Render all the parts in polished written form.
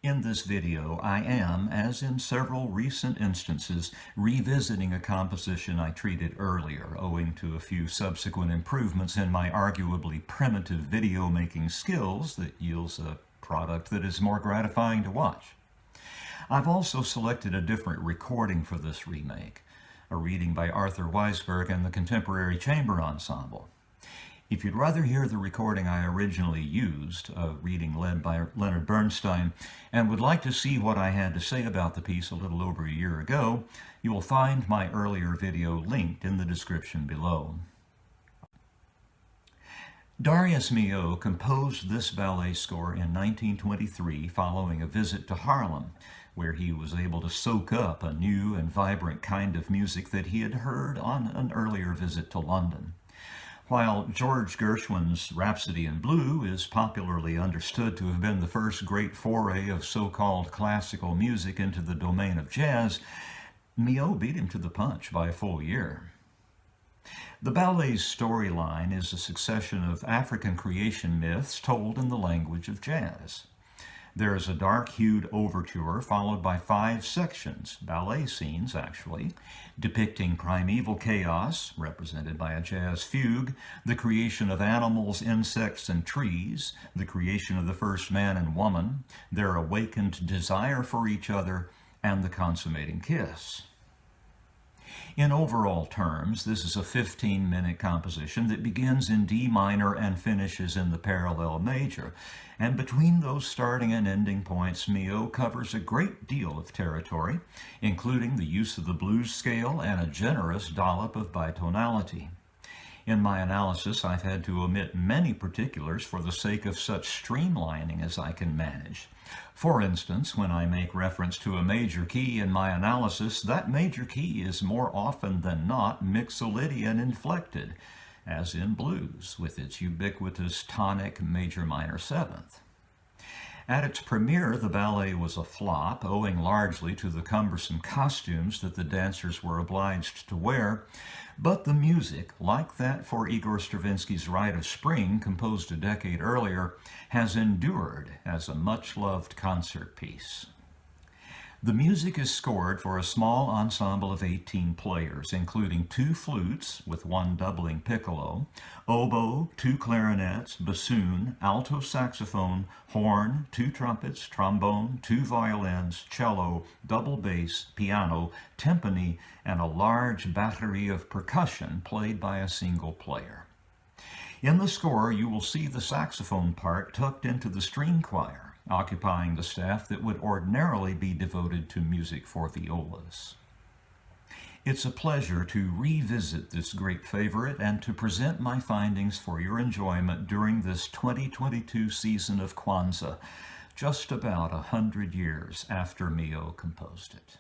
In this video, I am, as in several recent instances, revisiting a composition I treated earlier, owing to a few subsequent improvements in my arguably primitive video making skills that yields a product that is more gratifying to watch. I've also selected a different recording for this remake, a reading by Arthur Weisberg and the Contemporary Chamber Ensemble. If you'd rather hear the recording I originally used, a reading led by Leonard Bernstein, and would like to see what I had to say about the piece a little over a year ago, you will find my earlier video linked in the description below. Darius Milhaud composed this ballet score in 1923 following a visit to Harlem, where he was able to soak up a new and vibrant kind of music that he had heard on an earlier visit to London. While George Gershwin's Rhapsody in Blue is popularly understood to have been the first great foray of so-called classical music into the domain of jazz, Milhaud beat him to the punch by a full year. The ballet's storyline is a succession of African creation myths told in the language of jazz. There is a dark-hued overture followed by 5 sections, ballet scenes actually, depicting primeval chaos, represented by a jazz fugue, the creation of animals, insects, and trees, the creation of the first man and woman, their awakened desire for each other, and the consummating kiss. In overall terms, this is a 15-minute composition that begins in D minor and finishes in the parallel major. And between those starting and ending points, Milhaud covers a great deal of territory, including the use of the blues scale and a generous dollop of bitonality. In my analysis, I've had to omit many particulars for the sake of such streamlining as I can manage. For instance, when I make reference to a major key in my analysis, that major key is more often than not mixolydian inflected, as in blues, with its ubiquitous tonic major-minor seventh. At its premiere, the ballet was a flop, owing largely to the cumbersome costumes that the dancers were obliged to wear, but the music, like that for Igor Stravinsky's Rite of Spring, composed a decade earlier, has endured as a much-loved concert piece. The music is scored for a small ensemble of 18 players, including 2 flutes, with 1 doubling piccolo, oboe, 2 clarinets, bassoon, alto saxophone, horn, 2 trumpets, trombone, 2 violins, cello, double bass, piano, timpani, and a large battery of percussion played by a single player. In the score, you will see the saxophone part tucked into the string choir, occupying the staff that would ordinarily be devoted to music for violas. It's a pleasure to revisit this great favorite and to present my findings for your enjoyment during this 2022 season of Kwanzaa, just about 100 years after Milhaud composed it.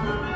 Thank you.